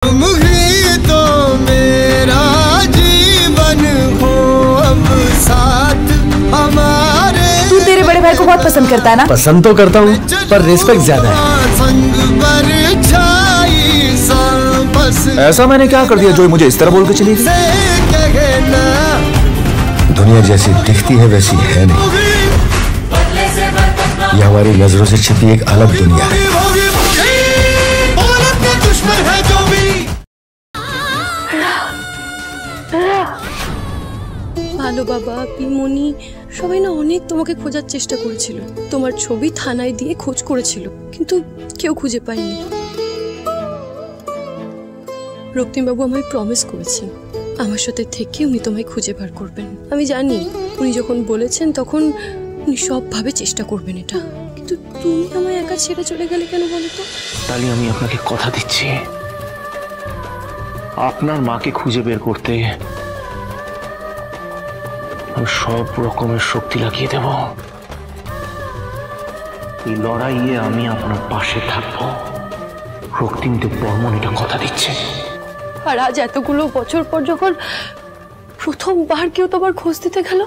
तुम ही तो मेरा जीवन हो अब साथ हमारे। तू तेरे बड़े भाई को बहुत पसंद करता है ना? पसंद तो करता हूँ पर रिस्पेक्ट ज्यादा है। ऐसा मैंने क्या कर दिया जो मुझे इस तरह बोल के चली गई? दुनिया जैसी दिखती है वैसी है नहीं, ये हमारी नजरों से छिपी एक अलग दुनिया है। ভালো বাবা, পিমনি সবাই না অনেক তোমাকে খোঁজার চেষ্টা করেছিল। তোমার ছবি থানায় দিয়ে খোঁজ করেছিল, কিন্তু কেউ খুঁজে পায়নি। রক্তিমবাবু আমায় প্রমিস করেছেন আমার সাথে থেকে উনি তোমায় খুঁজে বার করবেন। আমি জানি উনি যখন বলেছেন তখন উনি সবভাবে চেষ্টা করবেন এটা, কিন্তু তুমি আমায় একা ছেড়ে চলে গেলে কেন বলো তো? তাহলে আমি আপনাকে কথা দিচ্ছি, আপনার মাকে খুঁজে বের করতে আমি সব রকমের শক্তি লাগিয়ে দেব। এই লড়াইয়ে আমি আপনার পাশে থাকবো। রক্তিমদেব বর্মন এটা কথা দিচ্ছে। আর আজ এতগুলো বছর পর যখন প্রথমবার কেউ তোমার খোঁজ দিতে গেল,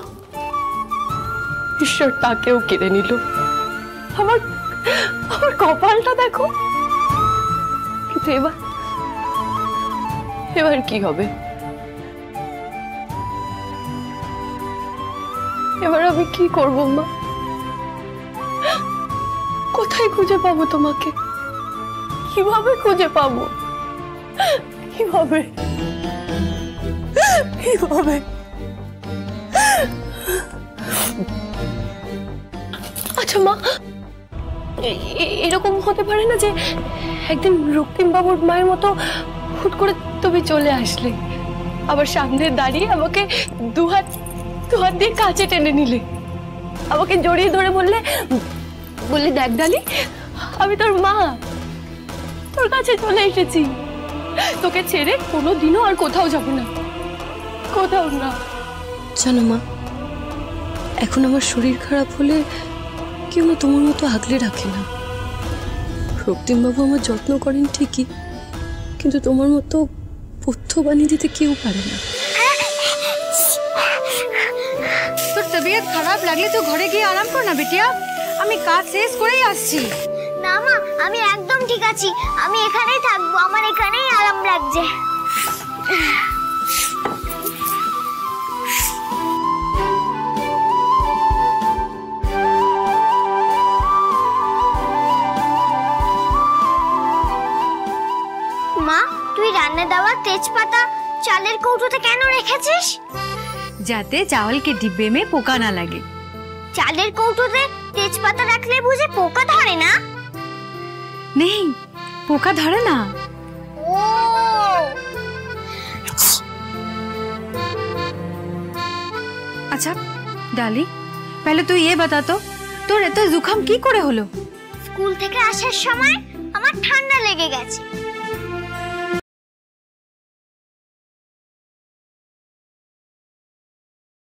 ঈশ্বর তাকেও কেড়ে নিল। আমার আমার কপালটা দেখো। কিন্তু এবার কি হবে? এবার আমি কি করব মা? কোথায় খুঁজে পাবো তোমাকে? কিভাবে খুঁজে পাবো? কিভাবে? আচ্ছা মা, এরকম হতে পারে না যে একদিন রক্তিম বাবুর মায়ের মতো হুট করে তুমি চলে আসলে, আবার সামনে দাঁড়িয়ে আমাকে দুহাত দিয়ে কাছে টেনে নিলে, আমাকে জড়িয়ে ধরে বললে দেখ ডালি, আমি তোর মা, তোর কাছে চলে এসেছি, তোকে ছেড়ে কোনোদিনও আর কোথাও যাব না, কোথাও না। জানো মা, এখন আমার শরীর খারাপ হলে কেউ না তোমার মতো আগলে রাখে না। রক্তিমবাবু আমার যত্ন করেন ঠিকই, কিন্তু তোমার মতো পথ্য বানিয়ে দিতে কেউ পারে না। তোর তবিয়ত খারাপ লাগলে তো ঘরে গিয়ে আরাম কর না বিটিয়া, আমি কাজ শেষ করেই আসছি। না মা, আমি একদম ঠিক আছি, আমি এখানেই থাকবো, আমার এখানেই আরাম লাগছে। মা, তুই রান্না দেওয়া তেজপাতা চালের কৌটোতে কেন রেখেছিস? যাতে চাवल के डिब्बे में পোকা না লাগে। চালের কৌটোতে তেজপাতা রাখলে বুঝি পোকা ধরে না? नहीं, পোকা ধরে না। ও अच्छा डाली, पहले तू ये बता तो তোর এত জুখাম কি করে হলো? স্কুল থেকে আসার সময় আমার ঠান্ডা লেগে গেছে,